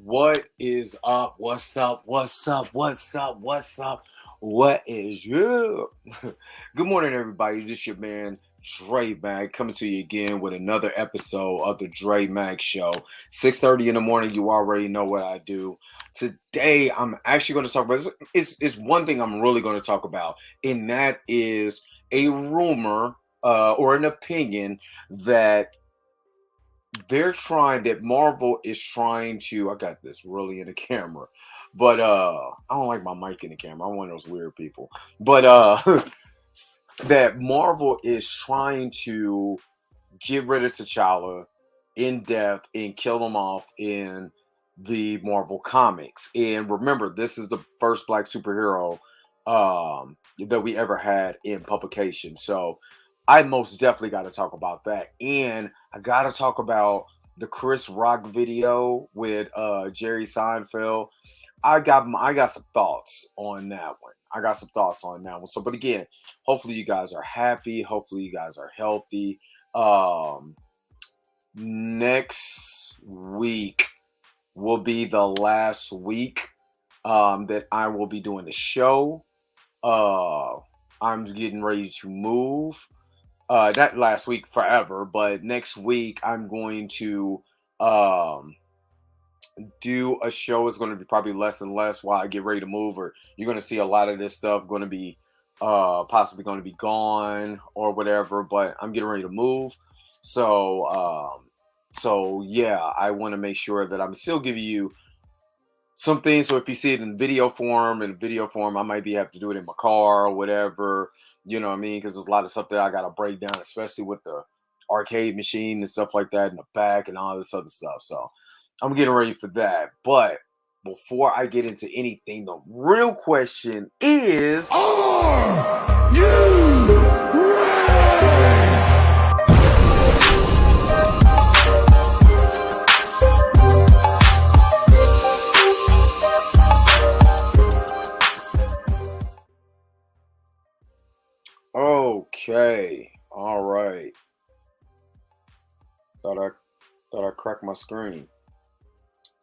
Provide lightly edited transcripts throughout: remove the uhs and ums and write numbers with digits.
What is up? What's up? What's up? What's up? What's up? What is you? Good morning, everybody. This your man Dre Mag coming to you again with another episode of the Dre Mag Show. 6:30 in the morning. You already know what I do. Today, I'm actually going to talk about. It's one thing I'm really going to talk about, and that is a rumor or an opinion that Marvel is trying to. I got this really in the camera, but I don't like my mic in the camera. I'm one of those weird people. But that Marvel is trying to get rid of T'Challa in depth and kill him off in the Marvel comics. And remember, this is the first black superhero that we ever had in publication. So I most definitely got to talk about that. And I got to talk about the Chris Rock video with Jerry Seinfeld. I got some thoughts on that one. I got some thoughts on that one. So, but again, hopefully you guys are happy. Hopefully you guys are healthy. Um, Next week will be the last week that I will be doing the show. Uh, I'm getting ready to move. Not last week forever, but next week I'm going to um, do a show. It's going to be probably less and less while I get ready to move, or you're going to see a lot of this stuff going to be possibly going to be gone or whatever. But I'm getting ready to move, so yeah, I want to make sure that I'm still giving you some things. So if you see it in video form, I might be have to do it in my car or whatever. You know what I mean? Because there's a lot of stuff that I got to break down, especially with the arcade machine and stuff like that in the back and all this other stuff. So I'm getting ready for that. But before I get into anything, the real question is, Are you ready? okay, all right. Thought I cracked my screen.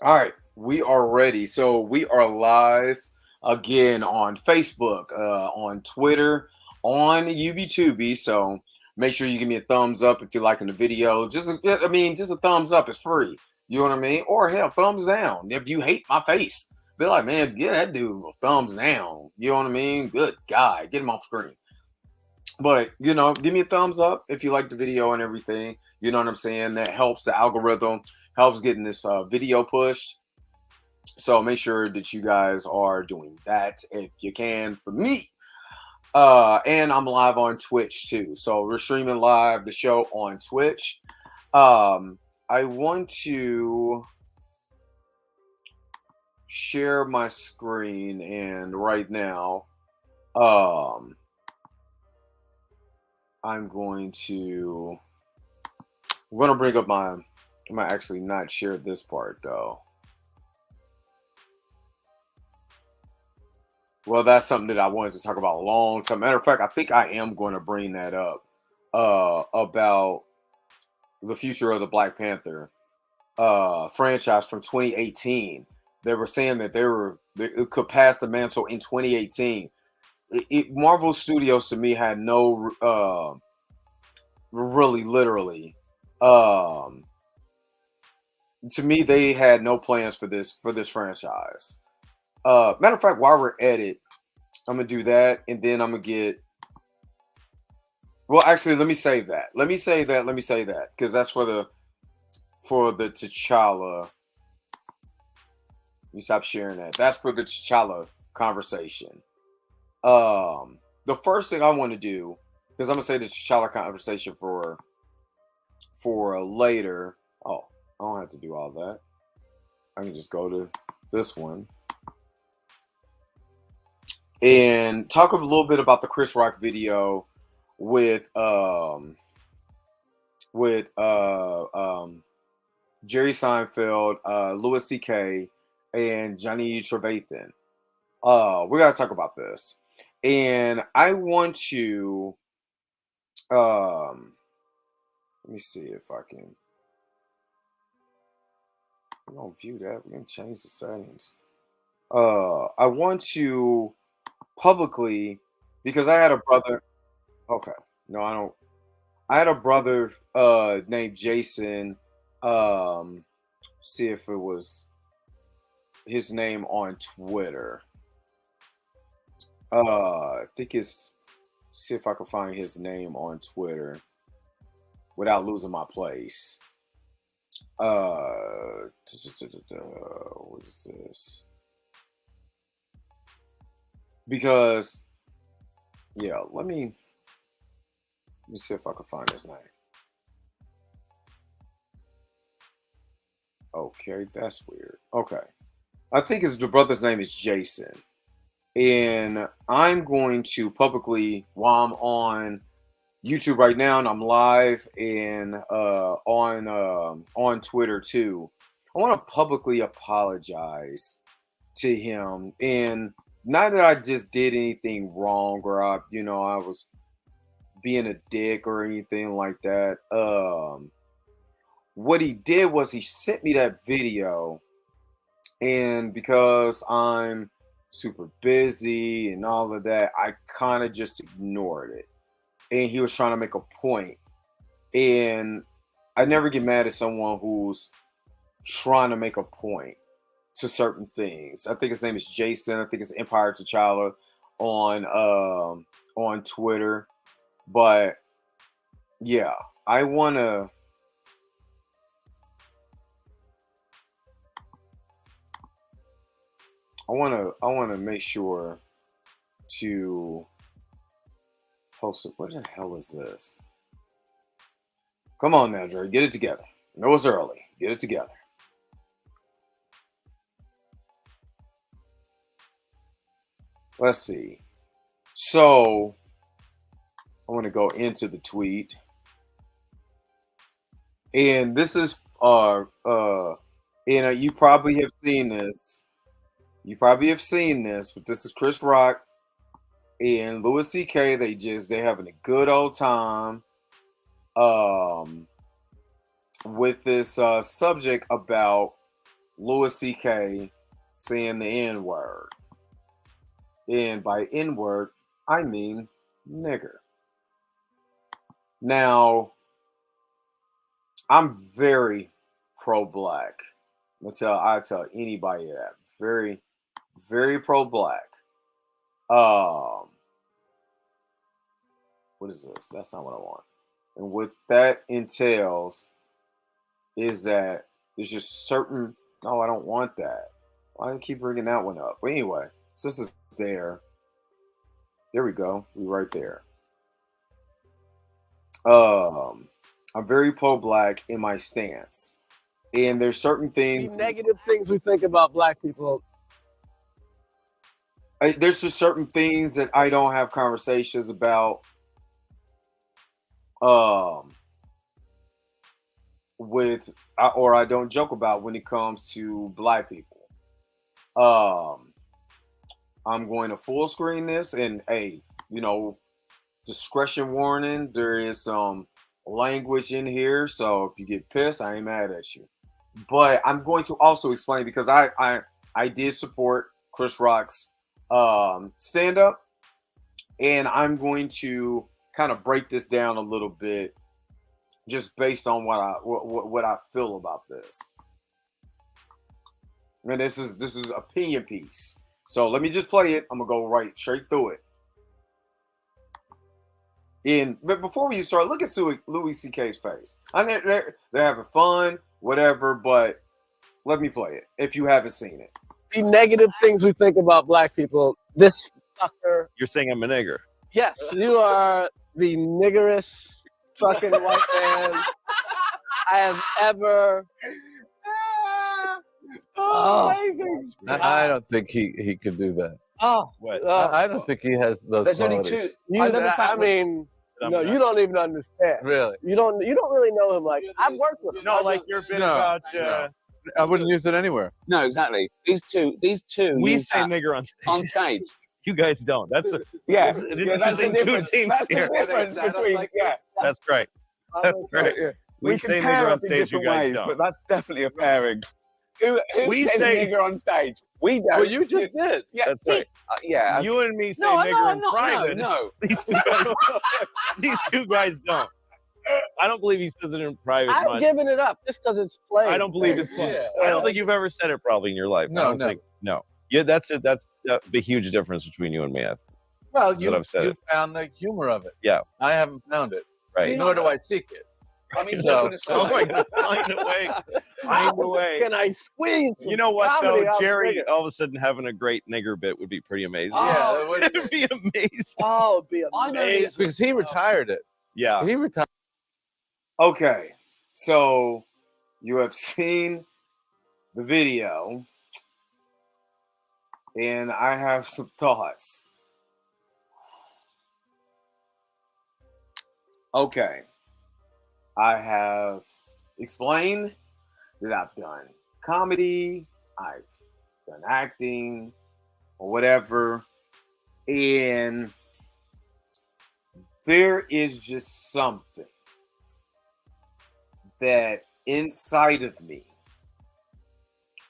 All right, we are ready. So we are live again on Facebook, on Twitter, on YouTube. So make sure you give me a thumbs up if you're liking the video. Just a thumbs up is free. You know what I mean? Or hell, thumbs down if you hate my face. Be like, man, get that dude a thumbs down. You know what I mean? Good guy, get him off screen. But give me a thumbs up if you like the video and everything. You know what I'm saying? That helps the algorithm, helps getting this video pushed. So make sure that you guys are doing that if you can for me. And I'm live on Twitch too. So we're streaming live the show on Twitch. I want to share my screen, and right now, I'm going to bring up my. I might actually not share this part though. Well, that's something that I wanted to talk about a long time. Matter of fact, I think I am going to bring that up about the future of the Black Panther franchise from 2018. They were saying that it could pass the mantle in 2018. Marvel Studios to me had no really literally to me they had no plans for this franchise. Matter of fact, while we're at it, I'm gonna do that, and then I'm gonna get. Well, actually, let me save that. Let me say that because that's for the T'Challa. Let me stop sharing that. That's for the T'Challa conversation. The first thing I want to do, because I'm gonna say the T'Challa conversation for later. Oh, I don't have to do all that. I can just go to this one and talk a little bit about the Chris Rock video with Jerry Seinfeld, Louis C.K., and Johnny Trevathan. We gotta talk about this, and I want to let me see if I can. We don't view that. We can change the settings. I want to publicly because I had a brother. Okay, no, I don't. I had a brother named Jason. Um, see if it was his name on Twitter. I think it's see if I can find his name on Twitter without losing my place. What is this? Because yeah, let me see if I can find his name. Okay, that's weird. Okay. I think the brother's name is Jason. And I'm going to publicly, while I'm on YouTube right now and I'm live and on Twitter too, I want to publicly apologize to him. And not that I just did anything wrong or I was being a dick or anything like that. What he did was he sent me that video, and because I'm super busy and all of that, I kind of just ignored it. And he was trying to make a point. And I never get mad at someone who's trying to make a point to certain things. I think his name is Jason. I think it's Empire T'Challa on Twitter. But yeah, I wanna make sure to post it. What the hell is this? Come on now, Jerry, get it together. I know it's early. Get it together. Let's see. So I want to go into the tweet. And this is you probably have seen this. You probably have seen this, but this is Chris Rock and Louis C.K. They having a good old time with this subject about Louis C.K. saying the N-word. And by N-word, I mean nigger. Now, I'm very pro-black. I tell anybody that. Very, very pro-black. What is this? That's not what I want. And what that entails is that there's just certain. No, I don't want that. Why do I keep bringing that one up? But anyway, so this is there. There we go. We right there. I'm very pro-black in my stance, and there's certain things. The negative things we think about black people. There's just certain things that I don't have conversations about. Or I don't joke about when it comes to black people. I'm going to full screen this, and discretion warning. There is some language in here, so if you get pissed, I ain't mad at you. But I'm going to also explain because I did support Chris Rock's stand up, and I'm going to kind of break this down a little bit just based on what I feel about this. And this is opinion piece. So let me just play it. I'm gonna go right straight through it. But before we start, look at Louis C.K.'s face. I mean, they're having fun, whatever. But let me play it if you haven't seen it. The negative things we think about black people. This fucker. You're saying I'm a nigger. Yes, you are the niggerest fucking white man I have ever. Amazing! I don't think he could do that. What? I don't think he has those. There's only qualities. two. I mean, no, you don't even understand. Really? You don't really know him. Like I've worked with him. No, like your bit about. I wouldn't use it anywhere. No, exactly. These two. We use say that nigger on stage. on stage. You guys don't. That's Yeah, that's the two difference. teams That's here. the difference between. Yeah, That's right. That's right. We we say can pair nigger on up in stage. You different guys ways, don't. but that's definitely a pairing. Who We says say- nigger on stage? We don't. Well, you just did. Yeah, That's right. yeah. You and me say no, nigger in no, private. no. These two guys don't. I don't believe he says it in private I've much. given it up just because it's played. I don't believe it's. Yeah. I don't think you've ever said it probably in your life. No, I don't never. think. No. Yeah, that's it. That's the huge difference between you and me. Well, That's what I've said. you found the humor of it. Yeah. I haven't found it. Right. Nor do I seek it. I mean, So- Oh my God! Find a way. Find a way. Can I squeeze? You know what comedy though, out of Jerry? nigger? All of a sudden, having a great nigger bit would be pretty amazing. Yeah, that would It'd be amazing. Oh, it'd be I know amazing. this because he retired it. Yeah. He retired. Okay, so you have seen the video, and I have some thoughts. Okay, I have explained that I've done comedy, I've done acting, or whatever, and there is just something that inside of me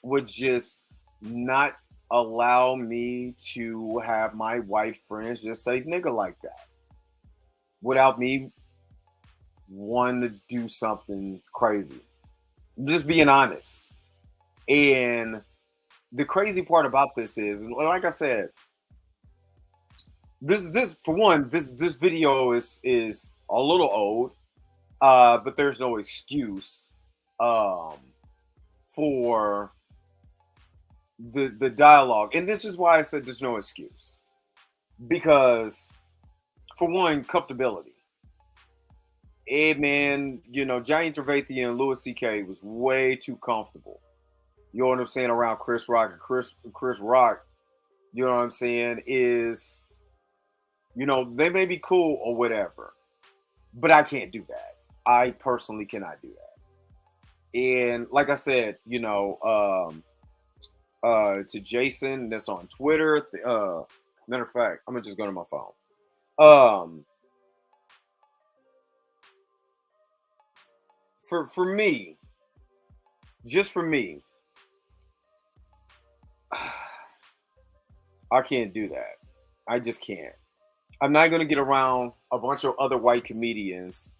would just not allow me to have my white friends just say nigga like that without me wanting to do something crazy. Just being honest. And the crazy part about this is, like I said, this for one, this video is a little old. But there's no excuse for the dialogue. And this is why I said there's no excuse. Because, for one, comfortability. Hey, man, you know, Johnny Trevathan and Louis C.K. was way too comfortable. You know what I'm saying? Around Chris Rock. And Chris Rock, you know what I'm saying, is, you know, they may be cool or whatever. But I can't do that. I personally cannot do that. And like I said, you know, to Jason that's on Twitter, matter of fact, I'm gonna just go to my phone. For me, just for me, I can't do that. I just can't. I'm not gonna get around a bunch of other white comedians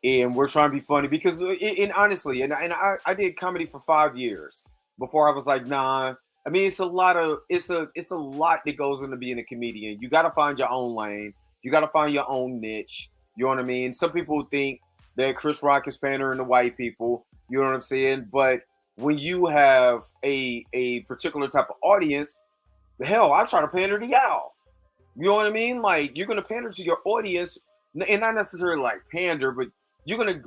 and we're trying to be funny because, and honestly, and I did comedy for 5 years before I was like, nah. I mean, it's a lot that goes into being a comedian. You got to find your own lane. You got to find your own niche. You know what I mean? Some people think that Chris Rock is pandering to white people. You know what I'm saying? But when you have a particular type of audience, hell, I try to pander to y'all. You know what I mean? Like, you're gonna pander to your audience, and not necessarily like pander, but you're going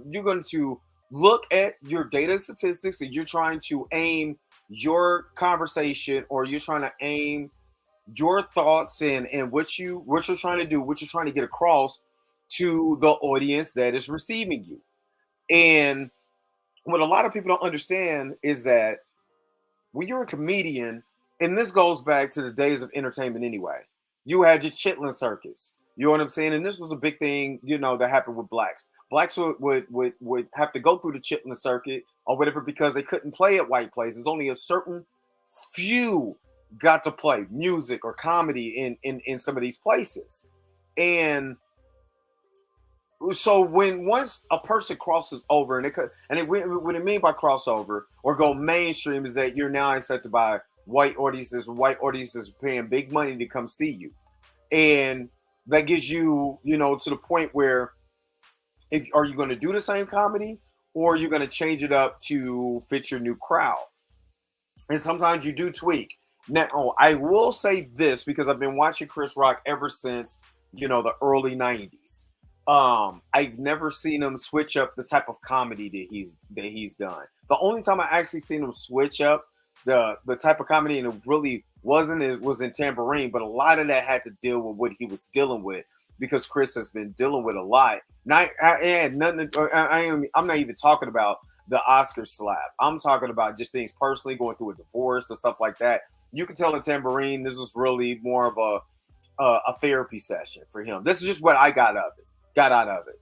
to look at your data statistics, and you're trying to aim your conversation, or you're trying to aim your thoughts and what you're trying to do, what you're trying to get across to the audience that is receiving you. And what a lot of people don't understand is that when you're a comedian, and this goes back to the days of entertainment anyway, you had your chitlin circus. You know what I'm saying? And this was a big thing, you know, that happened with blacks. Blacks would have to go through the chitlin circuit or whatever because they couldn't play at white places. Only a certain few got to play music or comedy in some of these places. And so once a person crosses over, what I mean by crossover or go mainstream is that you're now accepted by white audiences paying big money to come see you. And that gives you, you know, to the point where are you going to do the same comedy or are you going to change it up to fit your new crowd? And sometimes you do tweak. Now, I will say this because I've been watching Chris Rock ever since, you know, the early 90s. I've never seen him switch up the type of comedy that he's done. The only time I actually seen him switch up the type of comedy, and it really was in Tambourine, but a lot of that had to deal with what he was dealing with because Chris has been dealing with a lot. I'm not even talking about the Oscar slap. I'm talking about just things personally, going through a divorce and stuff like that. You can tell in Tambourine, this was really more of a therapy session for him. This is just what I got out of it.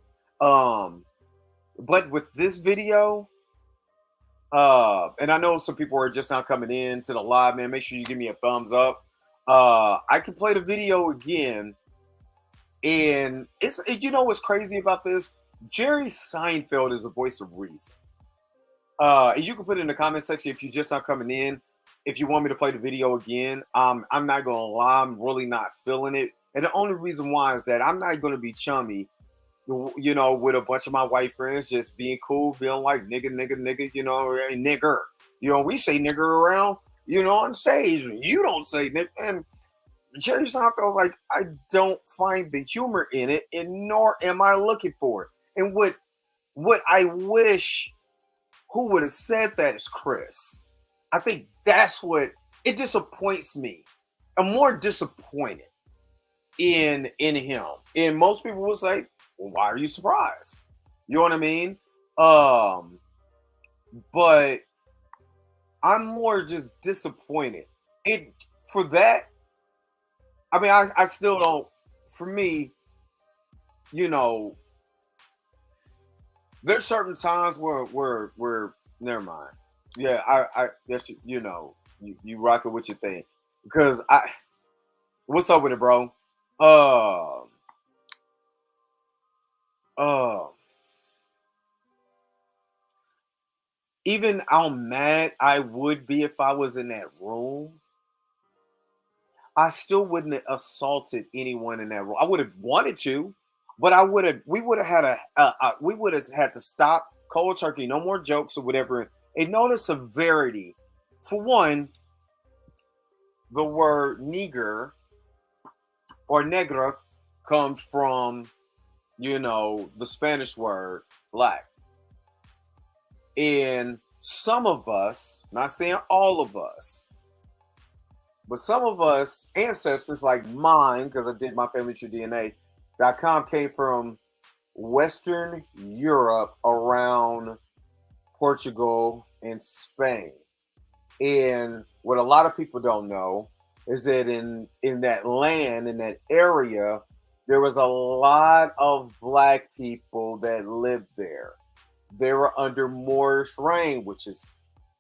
But with this video, And I know some people are just now coming in to the live, man. Make sure you give me a thumbs up. I can play the video again. And you know what's crazy about this? Jerry Seinfeld is the voice of reason. And you can put it in the comment section if you're just not coming in. If you want me to play the video again, I'm not gonna lie, I'm really not feeling it. And the only reason why is that I'm not gonna be chummy, you know, with a bunch of my white friends, just being cool, being like nigga, nigga, nigga, you know, or nigger. You know, we say nigger around, you know, on stage. You don't say nigga. And Jerry Seinfeld's like, I don't find the humor in it, and nor am I looking for it. And what I wish who would have said that is Chris. I think that's what it disappoints me. I'm more disappointed in him. And most people will say, well, why are you surprised? You know what I mean? But I'm more just disappointed. It for that. I mean, I still don't. For me, you know, there's certain times where never mind. Yeah, I guess you know you rock it with your thing because what's up with it, bro? Uh, even how mad I would be if I was in that room, I still wouldn't have assaulted anyone in that room. I would have wanted to, but we would have had we would have had to stop cold turkey, no more jokes or whatever. And notice severity. For one, the word nigger or negra comes from, you know, the Spanish word black. And some of us, not saying all of us, but some of us ancestors like mine, because I did my family tree DNA.com, came from Western Europe around Portugal and Spain. And what a lot of people don't know is that in that land, in that area, there was a lot of black people that lived there. They were under Moorish reign, which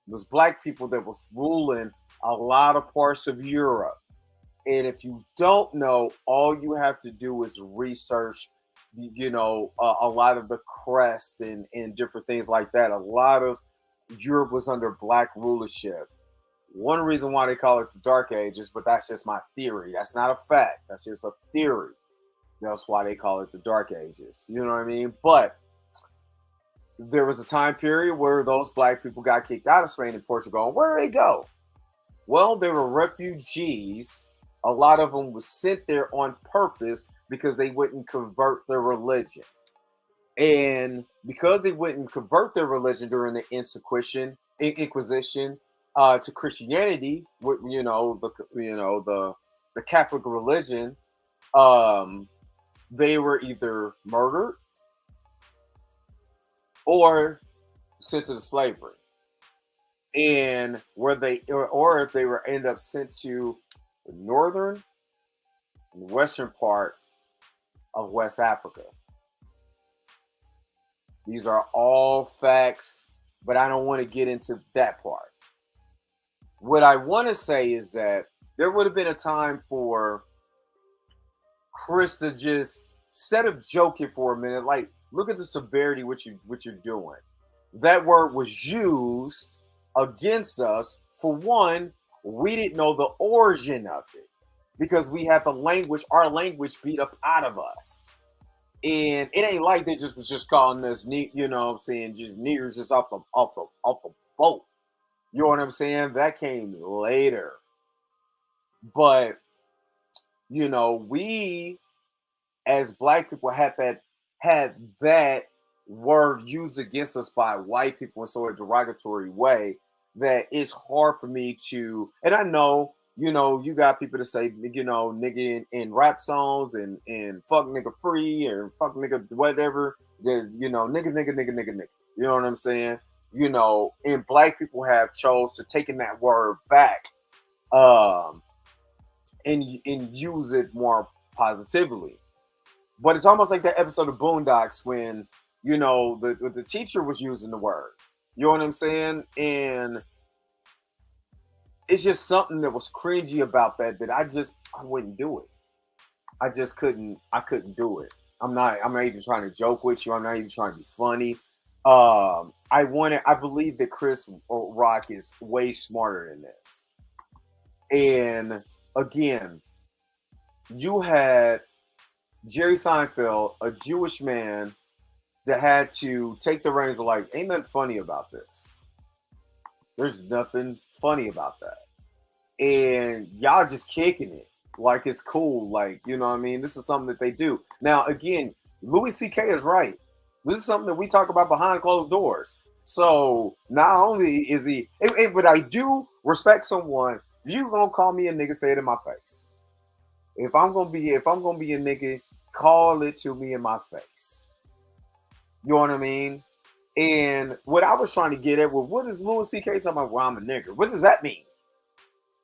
was black people that was ruling a lot of parts of Europe. And if you don't know, all you have to do is research, you know, a lot of the crest and different things like that. A lot of Europe was under black rulership. One reason why they call it the Dark Ages, but that's just my theory. That's not a fact. That's just a theory. That's why they call it the Dark Ages. You know what I mean? But there was a time period where those black people got kicked out of Spain and Portugal. Where did they go? Well, they were refugees. A lot of them was sent there on purpose because they wouldn't convert their religion. And because they wouldn't convert their religion during the Inquisition to Christianity, you know, the Catholic religion, they were either murdered or sent to the slavery. And where they or they were end up sent to the northern and western part of West Africa. These are all facts, but I don't want to get into that part. What I want to say is that there would have been a time for Chris to just, instead of joking for a minute, like, look at the severity what you're doing. That word was used against us. For one, we didn't know the origin of it because we had our language beat up out of us. And it ain't like they was just calling us, you know what I'm saying, just niggers just off the boat. You know what I'm saying? That came later. But, you know, we as black people had that word used against us by white people in so a derogatory way that it's hard for me to, and I know, you know, you got people to say, you know, nigga in rap songs and fuck nigga free or fuck nigga whatever, you know, nigga. You know what I'm saying? You know, and black people have chose to taking that word back and use it more positively. But it's almost like that episode of Boondocks when, you know, the teacher was using the word. You know what I'm saying? And it's just something that was cringy about that I wouldn't do it. I couldn't do it. I'm not even trying to joke with you. I'm not even trying to be funny. I believe that Chris Rock is way smarter than this. And again, you had Jerry Seinfeld, a Jewish man that had to take the reins of like, ain't nothing funny about this. There's nothing funny about that. And y'all just kicking it. Like it's cool. Like, you know what I mean? This is something that they do. Now, again, Louis C.K. is right. This is something that we talk about behind closed doors. So not only is he, but I do respect someone. If you gonna call me a nigga, say it in my face. If I'm gonna be a nigga, call it to me in my face. You know what I mean? And what I was trying to get at was, what is Louis C.K. talking about? Well, I'm a nigger. What does that mean?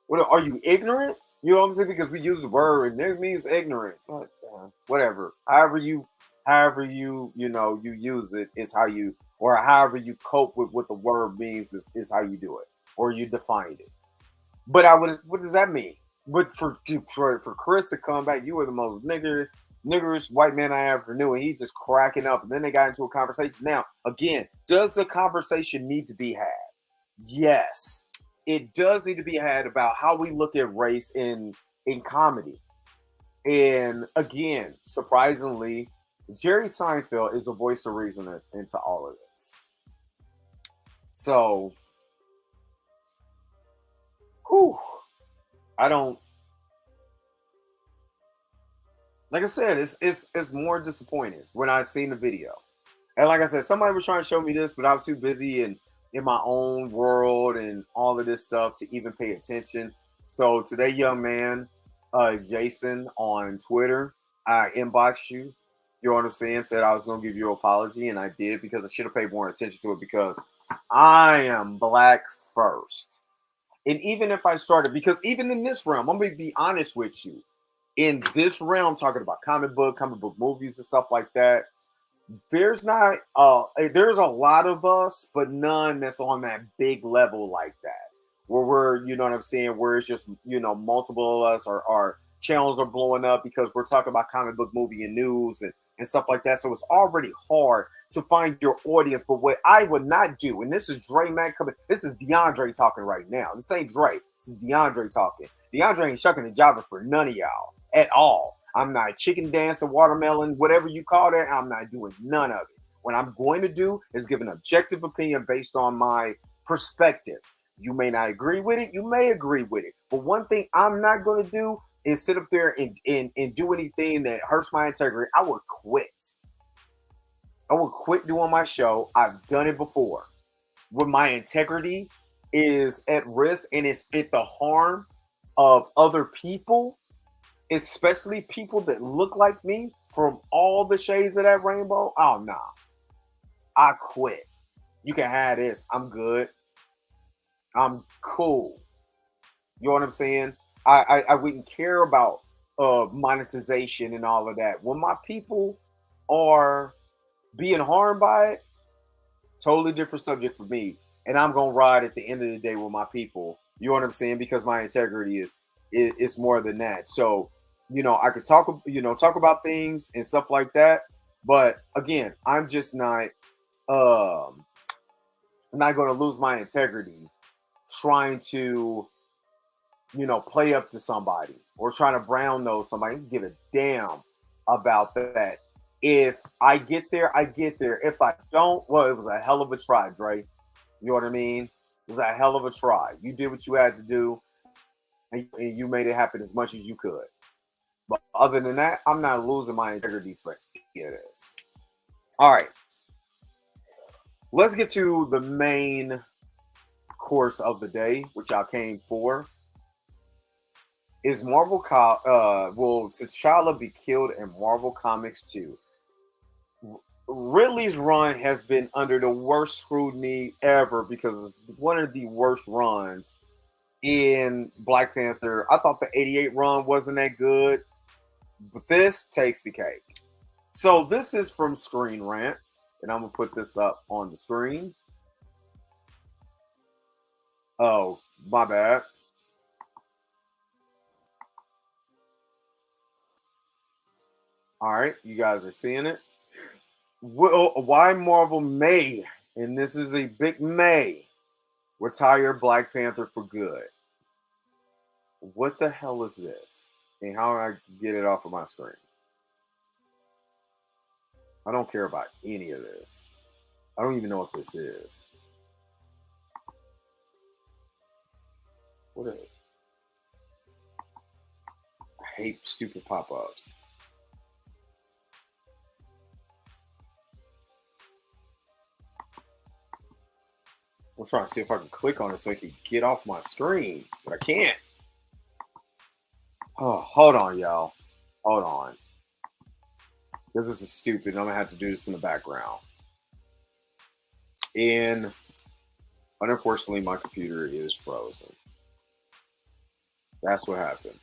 What are you ignorant? You know what I'm saying? Because we use the word and it means ignorant. But, whatever. However you you use it is how you, or however you cope with what the word means is how you do it, or you define it. But what does that mean? But for Chris to come back, you were the most niggerish white man I ever knew, and he's just cracking up. And then they got into a conversation. Now, again, does the conversation need to be had? Yes, it does need to be had about how we look at race in comedy. And again, surprisingly, Jerry Seinfeld is the voice of reason into all of this. So, I don't. Like I said, it's more disappointing when I seen the video. And like I said, somebody was trying to show me this, but I was too busy in my own world and all of this stuff to even pay attention. So today, young man, Jason on Twitter, I inboxed you. You know what I'm saying? Said I was gonna give you an apology, and I did because I should have paid more attention to it because I am black first. And even if I started, because even in this realm, I'm gonna be honest with you. In this realm, talking about comic book movies and stuff like that, there's not there's a lot of us, but none that's on that big level like that. Where we're, you know what I'm saying, where it's just, multiple of us, or our channels are blowing up because we're talking about comic book movie and news and stuff like that. So it's already hard to find your audience. But what I would not do, and this is Dre Mac coming, this is DeAndre talking right now. This ain't Dre, this is DeAndre talking. DeAndre ain't shucking the jobber for none of y'all at all. I'm not chicken dancing, watermelon, whatever you call that. I'm not doing none of it. What I'm going to do is give an objective opinion based on my perspective. You may not agree with it. You may agree with it. But one thing I'm not going to do is sit up there and do anything that hurts my integrity. I would quit. I would quit doing my show. I've done it before. When my integrity is at risk and it's at the harm of other people, especially people that look like me from all the shades of that rainbow. Oh, nah. I quit. You can have this. I'm good. I'm cool. You know what I'm saying? I wouldn't care about monetization and all of that. When my people are being harmed by it, totally different subject for me. And I'm gonna ride at the end of the day with my people. You know what I'm saying? Because my integrity is more than that. So, I could talk about things and stuff like that. But again, I'm just not I'm not gonna lose my integrity trying to, play up to somebody or trying to brown nose somebody. Give a damn about that. If I get there, I get there. If I don't, well, it was a hell of a try, Dre. You know what I mean? It was a hell of a try. You did what you had to do, and you made it happen as much as you could. But other than that, I'm not losing my integrity for any of this. All right. Let's get to the main course of the day, which I came for. Is will T'Challa be killed in Marvel Comics 2? Ridley's run has been under the worst scrutiny ever because it's one of the worst runs in Black Panther. I thought the 88 run wasn't that good, but this takes the cake. So this is from Screen Rant, and I'm going to put this up on the screen. Oh, my bad. All right, you guys are seeing it. Why Marvel may, and this is a big may, retire Black Panther for good. What the hell is this? And how do I get it off of my screen? I don't care about any of this. I don't even know what this is. What is it? I hate stupid pop-ups. I'm trying to see if I can click on it so I can get off my screen, but I can't. Oh, hold on, y'all. Hold on. Because this is stupid. I'm going to have to do this in the background. And unfortunately, my computer is frozen. That's what happened.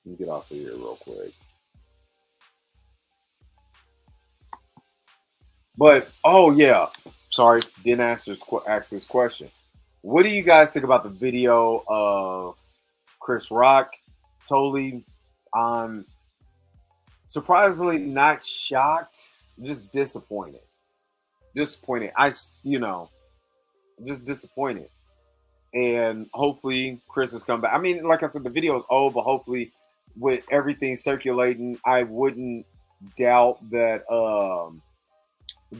Let me get off of here real quick. But, oh yeah. Sorry, didn't ask this question. What do you guys think about the video of Chris Rock? Totally, surprisingly not shocked, just disappointed. Disappointed. Just disappointed. And hopefully Chris has come back. I mean, like I said, the video is old, but hopefully with everything circulating, I wouldn't doubt that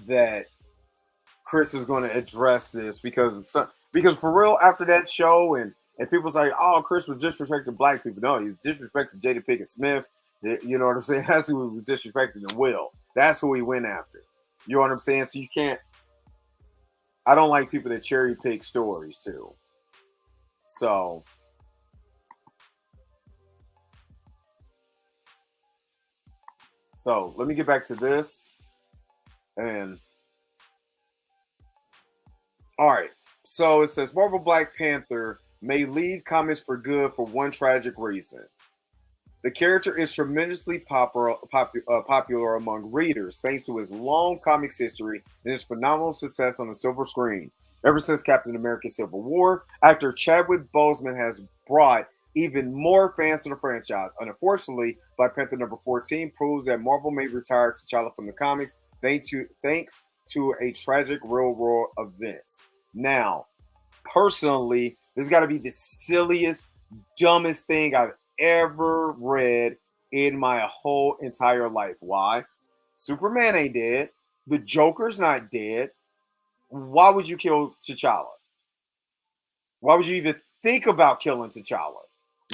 that Chris is going to address this because for real, after that show and people say, oh, Chris was disrespecting black people. No, he disrespected Jada Pinkett Smith. You know what I'm saying? That's who he was disrespecting, and Will. That's who he went after. You know what I'm saying? So you can't. I don't like people that cherry pick stories too. So let me get back to this. And all right, so it says Marvel Black Panther may leave comics for good for one tragic reason. The character is tremendously popular among readers thanks to his long comics history and his phenomenal success on the silver screen. Ever since Captain America Civil War, actor Chadwick Boseman has brought even more fans to the franchise. Unfortunately, Black Panther number 14 proves that Marvel may retire T'Challa from the comics thanks to a tragic real-world events. Now, personally, this got to be the silliest, dumbest thing I've ever read in my whole entire life. Why? Superman ain't dead. The Joker's not dead. Why would you kill T'Challa? Why would you even think about killing T'Challa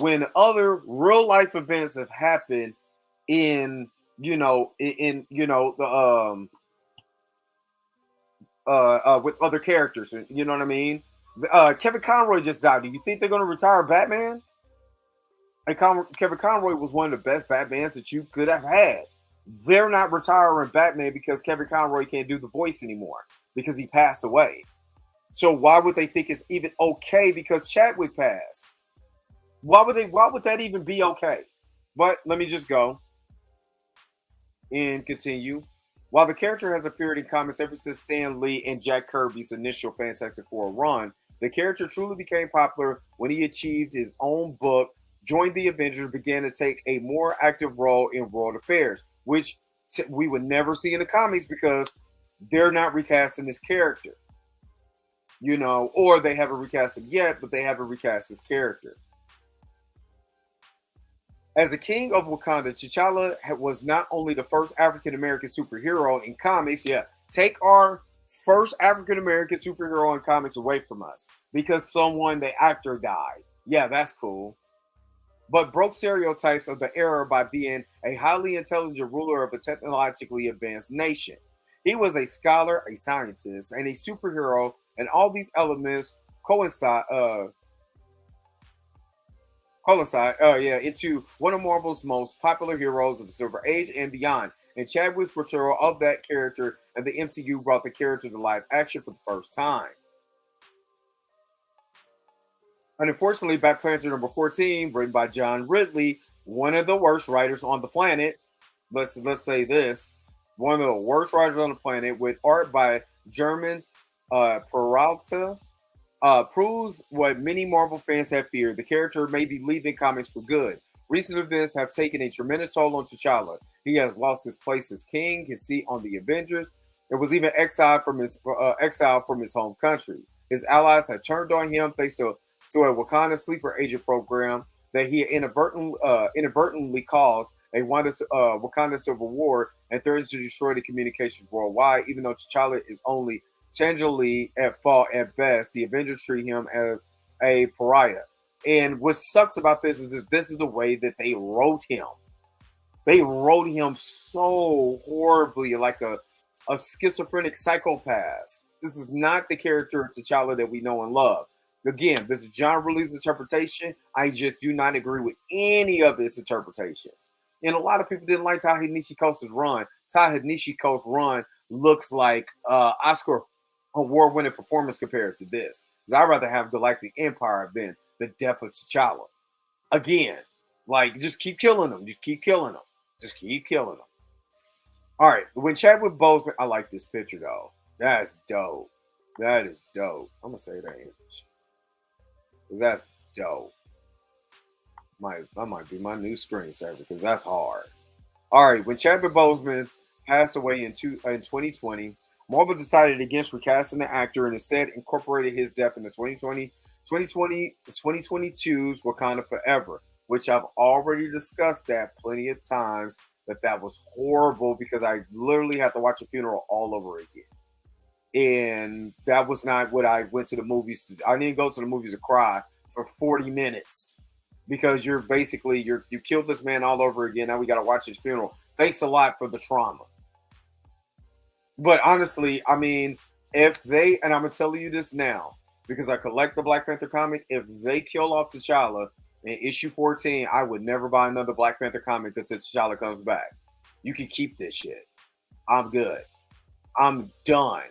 when other real life events have happened in the with other characters? You know what I mean? Kevin Conroy just died. Do you think they're going to retire Batman? And Kevin Conroy was one of the best Batmans that you could have had. They're not retiring Batman because Kevin Conroy can't do the voice anymore because he passed away. So why would they think it's even okay because Chadwick passed? Why would that even be okay? But let me just go and continue. While the character has appeared in comics ever since Stan Lee and Jack Kirby's initial Fantastic Four run, the character truly became popular when he achieved his own book, joined the Avengers, began to take a more active role in world affairs, which we would never see in the comics because they're not recasting this character. Or they haven't recast him yet, but they haven't recast his character. As the king of Wakanda, T'Challa was not only the first African-American superhero in comics, take our first African-American superhero in comics away from us because the actor died. Yeah, that's cool. But broke stereotypes of the era by being a highly intelligent ruler of a technologically advanced nation. He was a scholar, a scientist, and a superhero, and all these elements coincide into one of Marvel's most popular heroes of the Silver Age and beyond. And Chadwick's portrayal of that character and the MCU brought the character to live action for the first time. And unfortunately, Black Panther number 14, written by John Ridley, one of the worst writers on the planet. Let's say this. one of the worst writers on the planet, with art by German Peralta, proves what many Marvel fans have feared. The character may be leaving comics for good. Recent events have taken a tremendous toll on T'Challa. He has lost his place as king, his seat on the Avengers, and was even exiled from his home country. His allies had turned on him thanks to a Wakanda sleeper agent program that he inadvertently caused a Wakanda civil war and threatens to destroy the communications worldwide. Even though T'Challa is only tangibly at fault at best, the Avengers treat him as a pariah. And what sucks about this is that this is the way that they wrote him. They wrote him so horribly, like a schizophrenic psychopath. This is not the character of T'Challa that we know and love. Again, this is John Ridley's interpretation. I just do not agree with any of his interpretations. And a lot of people didn't like Ta-Nehisi Coates' run. Ta-Nehisi Coates' run looks like Oscar award-winning performance compared to this. Because I'd rather have Galactic Empire than the death of T'Challa. Again, like, just keep killing them. Just keep killing them. Just keep killing them. All right, when Chadwick Boseman, I like this picture though. That's dope. That is dope. I'm gonna say that image because that's dope. That might be my new screensaver because that's hard. All right, when Chadwick Boseman passed away in 2020, Marvel decided against recasting the actor and instead incorporated his death in the 2022's Wakanda Forever, which I've already discussed that plenty of times. That was horrible because I literally had to watch a funeral all over again. And that was not what I went to the movies to. I didn't go to the movies to cry for 40 minutes because you killed this man all over again. Now we got to watch his funeral. Thanks a lot for the trauma. But honestly, I mean, if they, and I'm going to tell you this now because I collect the Black Panther comic, if they kill off T'Challa in issue 14, I would never buy another Black Panther comic until T'Challa comes back. You can keep this shit. I'm good. I'm done.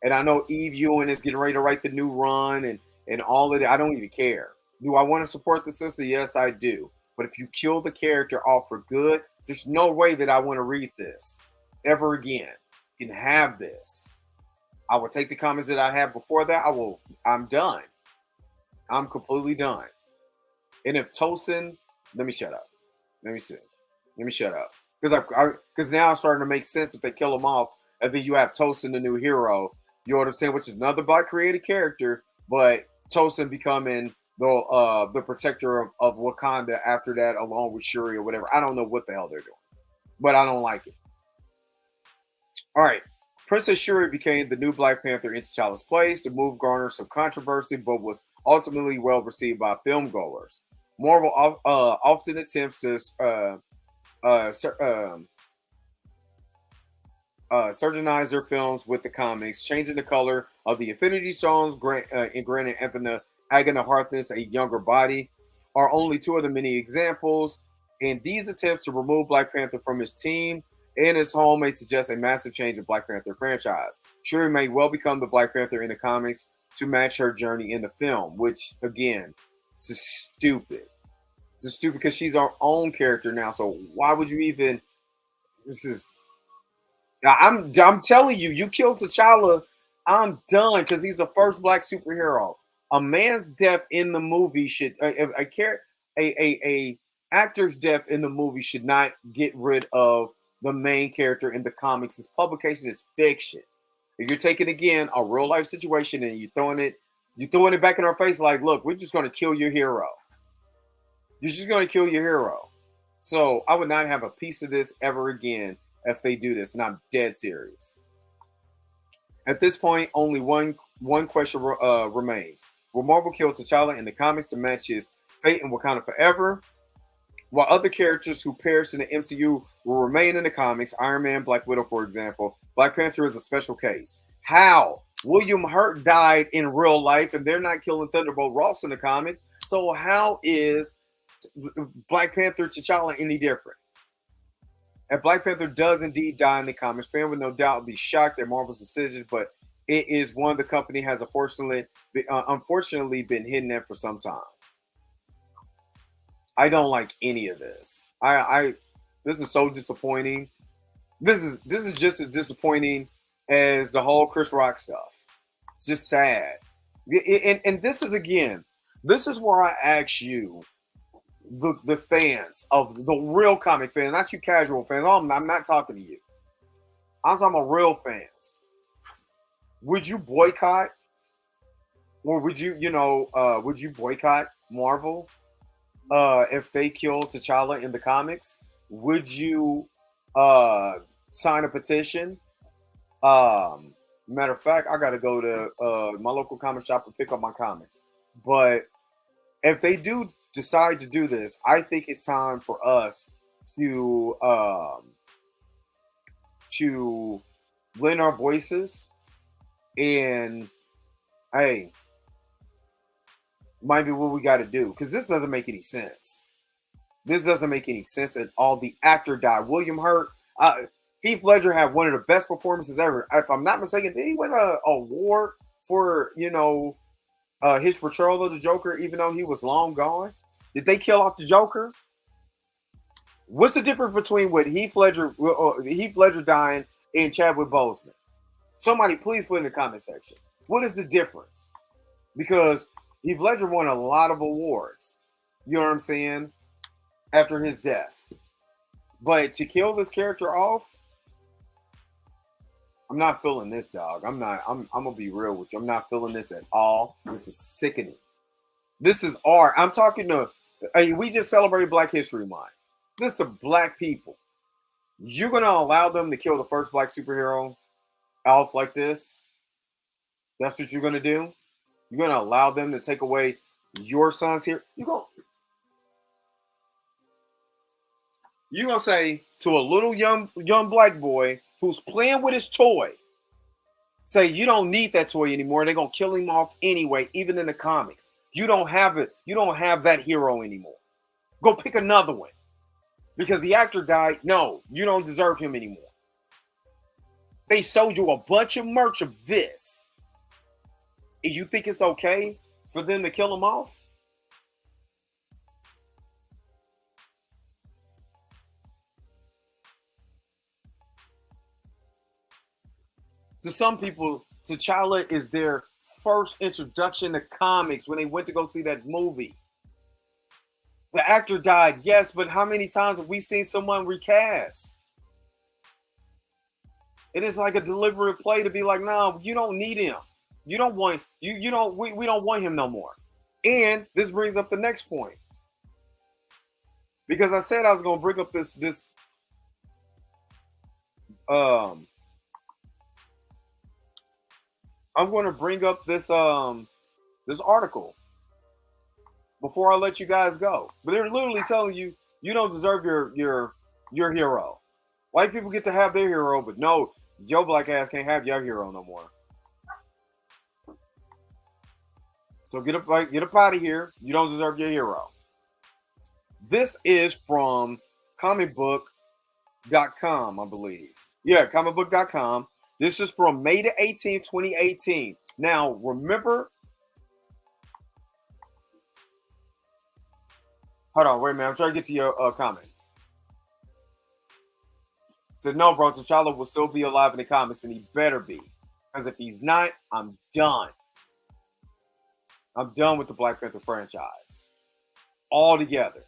And I know Eve Ewing is getting ready to write the new run and all of that. I don't even care. Do I want to support the sister? Yes, I do. But if you kill the character off for good, there's no way that I want to read this ever again. You can have this. I will take the comments that I had before that. I'm done. I'm completely done. And if Tosin, let me shut up. Let me shut up. Because now it's starting to make sense if they kill him off, and then you have Tosin, the new hero. You know what I'm saying? Which is another Black created character, but Tosin becoming the protector of Wakanda after that, along with Shuri or whatever. I don't know what the hell they're doing, but I don't like it. All right. Princess Shuri became the new Black Panther in T'Challa's place. The move garnered some controversy, but was ultimately well received by filmgoers. Marvel often attempts to surgeonize their films with the comics, changing the color of the Infinity Stones and granting Agana Harkness a younger body, are only two of the many examples. And these attempts to remove Black Panther from his team and his home may suggest a massive change in Black Panther franchise. Shuri may well become the Black Panther in the comics to match her journey in the film, which again, this is stupid. This is stupid because she's our own character now. So why would you even? This is. I'm telling you, you killed T'Challa. I'm done because he's the first Black superhero. A man's death in the movie should a actor's death in the movie should not get rid of the main character in the comics. This publication is fiction. If you're taking again a real life situation and you're throwing it back in our face like, look, we're just going to kill your hero. You're just going to kill your hero. So I would not have a piece of this ever again if they do this, and I'm dead serious. At this point, only one question remains. Will Marvel kill T'Challa in the comics to match his fate in Wakanda Forever? While other characters who perished in the MCU will remain in the comics, Iron Man, Black Widow, for example, Black Panther is a special case. How? William Hurt died in real life, and they're not killing Thunderbolt Ross in the comics. So how is Black Panther T'Challa any different? If Black Panther does indeed die in the comics, fans would no doubt be shocked at Marvel's decision, but it is one the company has unfortunately been hidden at for some time. I don't like any of this. This is so disappointing This is just as disappointing as the whole Chris Rock stuff. It's just sad. And this is again, this is where I ask you, the fans of the real comic fans, not you casual fans. I'm not talking to you. I'm talking about real fans. Would you boycott, or would you boycott Marvel if they killed T'Challa in the comics? Would you sign a petition? Matter of fact, I gotta go to my local comic shop and pick up my comics. But if they do decide to do this, I think it's time for us to lend our voices. And hey, might be what we got to do, because this doesn't make any sense. This doesn't make any sense at all. The actor died. William Hurt. Heath Ledger had one of the best performances ever. If I'm not mistaken, did he win an award for his portrayal of the Joker, even though he was long gone? Did they kill off the Joker? What's the difference between what Heath Ledger dying and Chadwick Boseman? Somebody please put in the comment section. What is the difference? Because Heath Ledger won a lot of awards, you know what I'm saying, after his death. But to kill this character off, I'm not feeling this, dog. I'm gonna be real with you. I'm not feeling this at all. This is sickening. This is art. I'm talking to, we just celebrated Black History Month. This is black people. You're gonna allow them to kill the first black superhero off like this? That's what you're gonna do? You're gonna allow them to take away your sons here? You're gonna say to a little young black boy who's playing with his toy, say you don't need that toy anymore. They're gonna kill him off anyway, even in the comics. You don't have it. You don't have that hero anymore. Go pick another one. Because the actor died. No, you don't deserve him anymore. They sold you a bunch of merch of this. And you think it's okay for them to kill him off? To some people, T'Challa is their first introduction to comics when they went to go see that movie. The actor died, yes, but how many times have we seen someone recast? It is like a deliberate play to be like, no, you don't need him. You don't want we don't want him no more. And this brings up the next point. Because I said I was gonna bring up this I'm gonna bring up this article before I let you guys go. But they're literally telling you you don't deserve your hero. White people get to have their hero, but no, your black ass can't have your hero no more. So get up out of here. You don't deserve your hero. This is from comicbook.com, I believe. Yeah, comicbook.com. This is from May the 18th, 2018. Now, remember... Hold on, wait a minute. I'm trying to get to your comment. Said, no, bro, T'Challa will still be alive in the comics, and he better be. Because if he's not, I'm done. I'm done with the Black Panther franchise. Altogether.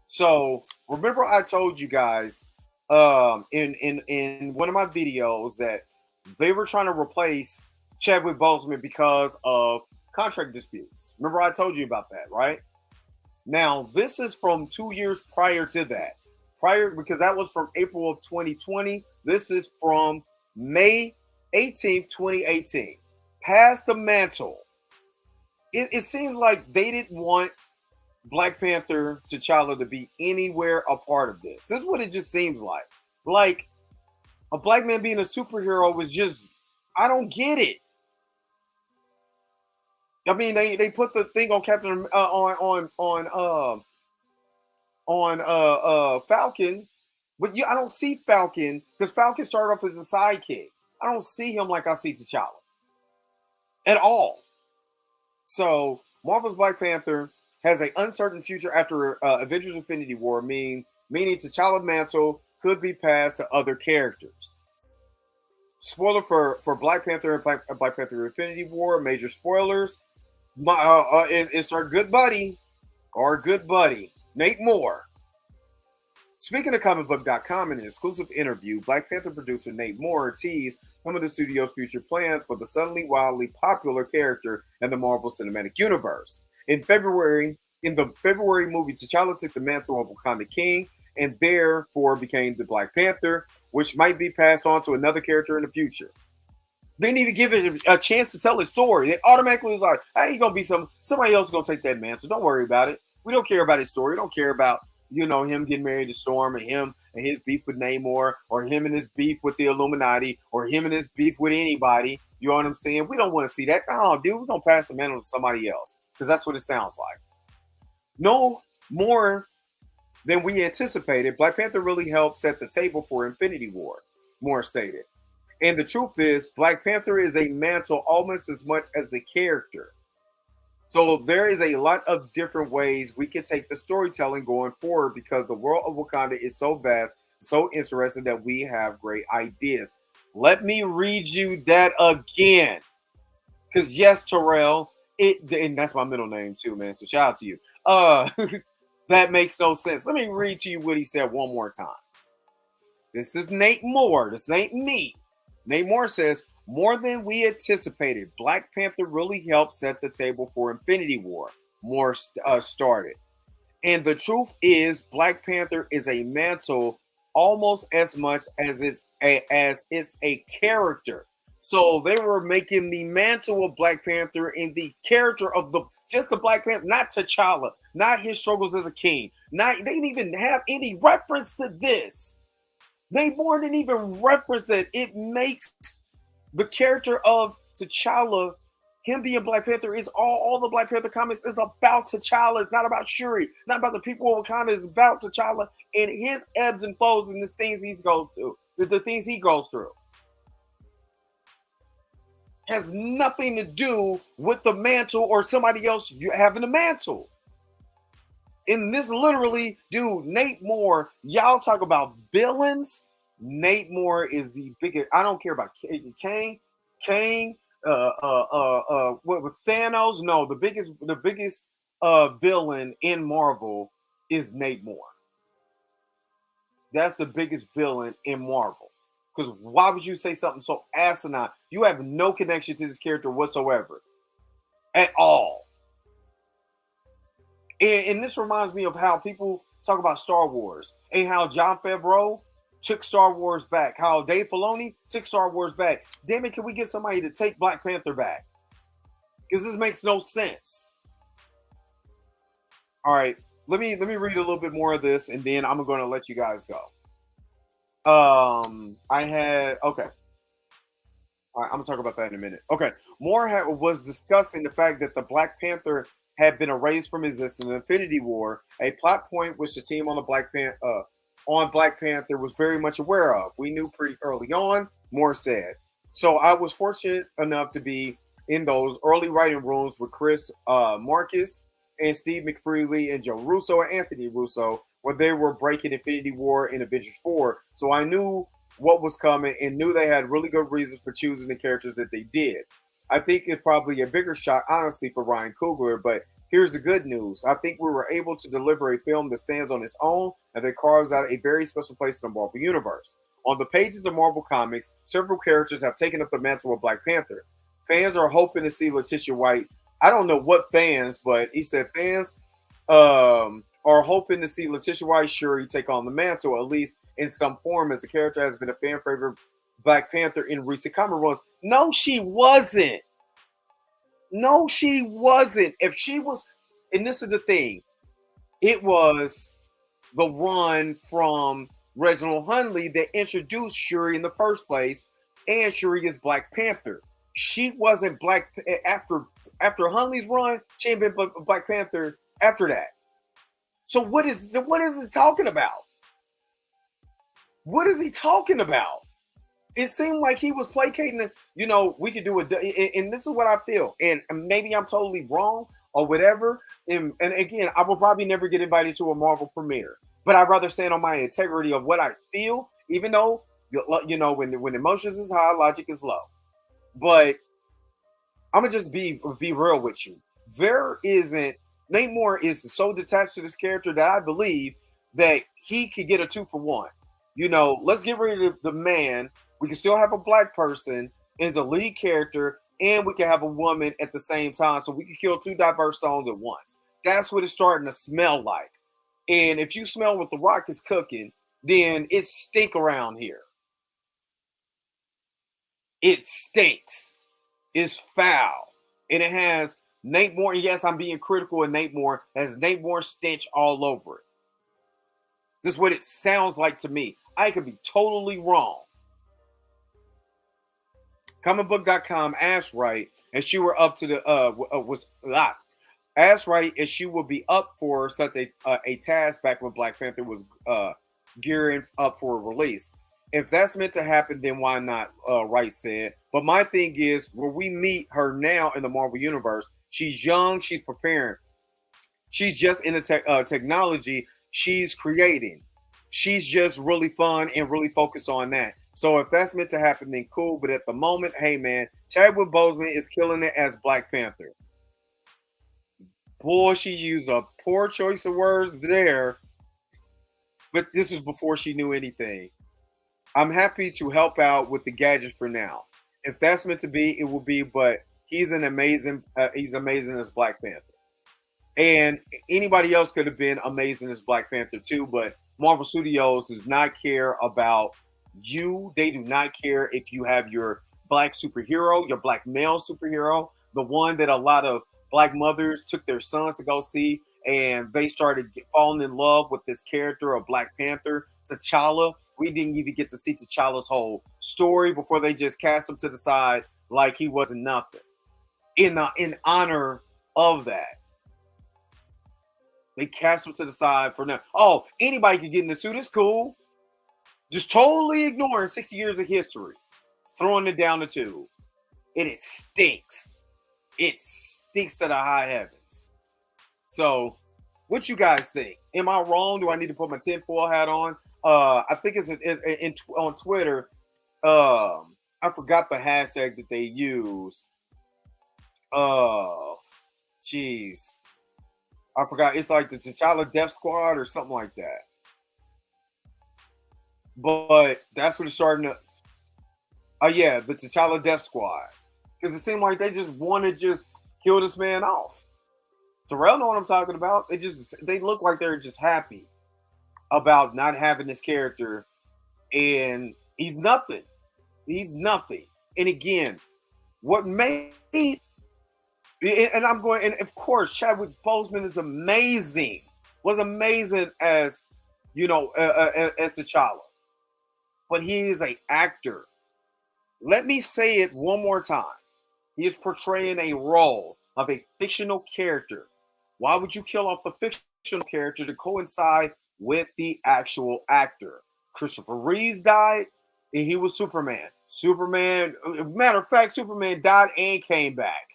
So, remember I told you guys in one of my videos that they were trying to replace Chadwick Boseman because of contract disputes. Remember I told you about that, right? Now, this is from 2 years prior to that. Because that was from April of 2020. This is from May 18th, 2018. Pass the mantle. It seems like they didn't want Black Panther T'Challa to be anywhere a part of this. This is what it just seems like. Like, a black man being a superhero was just, I don't get it. I mean, they put the thing on Captain Falcon, but I don't see Falcon because Falcon started off as a sidekick. I don't see him like I see T'Challa at all. So Marvel's Black Panther has an uncertain future after Avengers Infinity War, meaning T'Challa mantle could be passed to other characters. Spoiler for Black Panther and Black Panther Infinity War. Major spoilers. It's our good buddy, Nate Moore. Speaking of comicbook.com, in an exclusive interview, Black Panther producer Nate Moore teased some of the studio's future plans for the suddenly wildly popular character in the Marvel Cinematic Universe. In the February movie, T'Challa took the mantle of Wakanda King and therefore became the Black Panther, which might be passed on to another character in the future. They didn't even give it a chance to tell his story. They automatically was like, hey, he's going to be somebody else is going to take that mantle. Don't worry about it. We don't care about his story. We don't care about him getting married to Storm, and him and his beef with Namor, or him and his beef with the Illuminati, or him and his beef with anybody. You know what I'm saying? We don't want to see that. No, dude, we're going to pass the mantle to somebody else, because that's what it sounds like. No more than we anticipated, Black Panther really helped set the table for Infinity War, Moore stated. And the truth is, Black Panther is a mantle almost as much as a character. So there is a lot of different ways we can take the storytelling going forward, because the world of Wakanda is so vast, so interesting, that we have great ideas. Let me read you that again. Because yes, Terrell, and that's my middle name too, man. So shout out to you. That makes no sense. Let me read to you what he said one more time. This is Nate Moore. This ain't me. Nate Moore says, more than we anticipated, Black Panther really helped set the table for Infinity War. Moore started. And the truth is, Black Panther is a mantle almost as much as it's a character. So they were making the mantle of Black Panther in the character of the Black Panther, not T'Challa, not his struggles as a king. They didn't even have any reference to this. They more than even reference it. It makes the character of T'Challa, him being Black Panther, is all the Black Panther comics is about T'Challa. It's not about Shuri, not about the people of Wakanda. It's about T'Challa and his ebbs and flows and the things he goes through. The things he goes through has nothing to do with the mantle or somebody else having the mantle. And this literally, dude, Nate Moore, y'all talk about villains. Nate Moore is the biggest. I don't care about Kang, what with Thanos? No, the biggest villain in Marvel is Nate Moore. That's the biggest villain in Marvel. Because why would you say something so asinine? You have no connection to this character whatsoever. At all. And this reminds me of how people talk about Star Wars and how Jon Favreau took Star Wars back. How Dave Filoni took Star Wars back. Damn it, can we get somebody to take Black Panther back? Because this makes no sense. All right, let me read a little bit more of this, and then I'm going to let you guys go. Okay. All right, I'm gonna talk about that in a minute. Okay, Moore was discussing the fact that the Black Panther had been erased from existence in Infinity War, a plot point which the team on Black Panther was very much aware of. We knew pretty early on, Moore said. So I was fortunate enough to be in those early writing rooms with Chris Marcus and Steve McFreely and Joe Russo and Anthony Russo, where they were breaking Infinity War and Avengers 4. So I knew what was coming and knew they had really good reasons for choosing the characters that they did. I think it's probably a bigger shot, honestly, for Ryan Coogler, but here's the good news. I think we were able to deliver a film that stands on its own and that carves out a very special place in the Marvel Universe. On the pages of Marvel Comics, several characters have taken up the mantle of Black Panther. Fans are hoping to see Letitia White. I don't know what fans, but he said fans are hoping to see Letitia White Shuri take on the mantle, at least in some form, as the character has been a fan favorite Black Panther in recent comic runs. No, she wasn't. No, she wasn't. If she was, and this is the thing, it was the run from Reginald Hunley that introduced Shuri in the first place, and Shuri is Black Panther. She wasn't Black after Hunley's run. She ain't been Black Panther after that. So what is he talking about? What is he talking about? It seemed like he was placating. We could do it, and this is what I feel. And maybe I'm totally wrong or whatever. And again, I will probably never get invited to a Marvel premiere. But I'd rather stand on my integrity of what I feel, even though when emotions is high, logic is low. But I'm gonna just be real with you. There isn't Namor is so detached to this character that I believe that he could get a 2-for-1. Let's get rid of the man. We can still have a black person as a lead character, and we can have a woman at the same time, so we can kill two diverse tones at once. That's what it's starting to smell like. And if you smell what the Rock is cooking, then it stink around here. It stinks. It's foul. And it has Nate Moore. Yes, I'm being critical of Nate Moore. It has Nate Moore stench all over it. This is what it sounds like to me. I could be totally wrong. Comicbook.com asked right, and she were up to the asked right, and she will be up for such a task back when Black Panther was gearing up for a release. If that's meant to happen, then why not? Wright said. But my thing is, where we meet her now in the Marvel Universe, she's young, she's preparing. She's just in the technology she's creating. She's just really fun and really focused on that. So if that's meant to happen, then cool. But at the moment, hey man, Chadwick Boseman is killing it as Black Panther. Boy, she used a poor choice of words there. But this is before she knew anything. I'm happy to help out with the gadgets for now. If that's meant to be, it will be. But he's amazing as Black Panther. And anybody else could have been amazing as Black Panther too. But Marvel Studios does not care about you. They do not care if you have your black superhero, your black male superhero, the one that a lot of black mothers took their sons to go see, and they started falling in love with this character of Black Panther, T'Challa. We didn't even get to see T'Challa's whole story before they just cast him to the side like he wasn't nothing. In honor of that, they cast him to the side for now. Oh, anybody can get in the suit. It's cool. Just totally ignoring 60 years of history, throwing it down the tube. And it stinks. It stinks to the high heavens. So, what you guys think? Am I wrong? Do I need to put my tinfoil hat on? I think it's on Twitter. I forgot the hashtag that they use. Jeez. I forgot. It's like the T'Challa Death Squad or something like that. But that's what it's starting to. Oh yeah, the T'Challa Death Squad. Because it seemed like they just want to just kill this man off. Terrell know what I'm talking about. They look like they're just happy about not having this character, and he's nothing. He's nothing. And again, what made and I'm going, and of course, Chadwick Boseman is amazing. Was amazing as as T'Challa. But he is an actor. Let me say it one more time. He is portraying a role of a fictional character. Why would you kill off the fictional character to coincide with the actual actor? Christopher Reeves died, and he was Superman. Matter of fact, Superman died and came back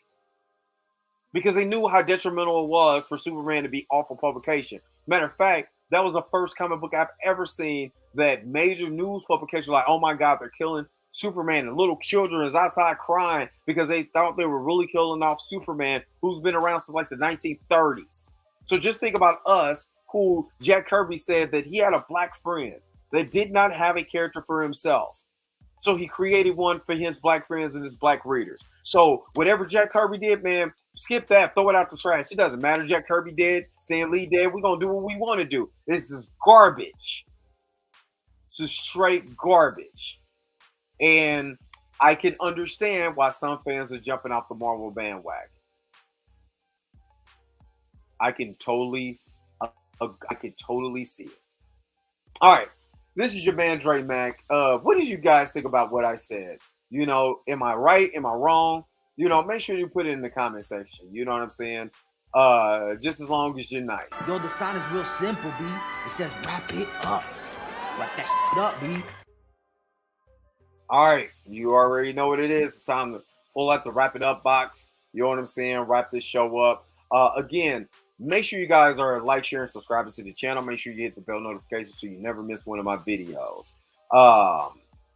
because they knew how detrimental it was for Superman to be off of publication. Matter of fact, that was the first comic book I've ever seen that major news publications were like, oh my God, they're killing Superman, and little children is outside crying because they thought they were really killing off Superman, who's been around since like the 1930s. So just think about us, who Jack Kirby said that he had a black friend that did not have a character for himself. So he created one for his black friends and his black readers. So whatever Jack Kirby did, man, skip that, throw it out the trash. It doesn't matter. Jack Kirby did, Stan Lee did. We're going to do what we want to do. This is garbage. This is straight garbage. And I can understand why some fans are jumping off the Marvel bandwagon. I can totally see it. All right, this is your man Dre Mac. What did you guys think about what I said? Am I right? Am I wrong? Make sure you put it in the comment section. You know what I'm saying? Just as long as you're nice. Yo, the sign is real simple, B. It says wrap it up. Wrap that shit up, B. All right, you already know what it is. It's time to pull out the wrap it up box. You know what I'm saying? Wrap this show up. Again, Make sure you guys are like, share, and subscribing to the channel. Make sure you hit the bell notification so you never miss one of my videos.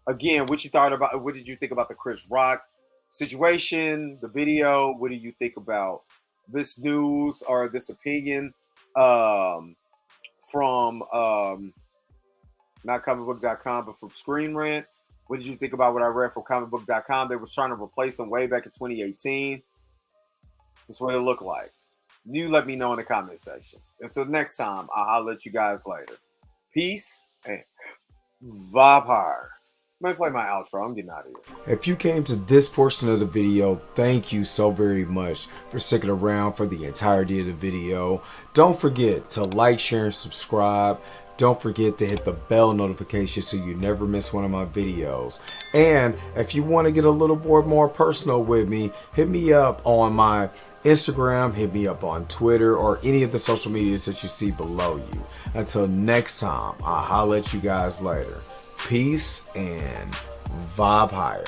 Again, what did you think about the Chris Rock situation, the video? What do you think about this news or this opinion from not comicbook.com, but from Screen Rant? What did you think about what I read from comicbook.com? They was trying to replace him way back in 2018. This is what it looked like. You let me know in the comment section. Until next time, I'll holler at you guys later. Peace and vampire. I'm gonna play my outro. I'm getting out of here. If you came to this portion of the video, thank you so very much for sticking around for the entirety of the video. Don't forget to like, share, and subscribe. Don't forget to hit the bell notification so you never miss one of my videos. And if you want to get a little more personal with me, hit me up on my Instagram, hit me up on Twitter, or any of the social medias that you see below you. Until next time, I'll holler at you guys later. Peace and vibe higher.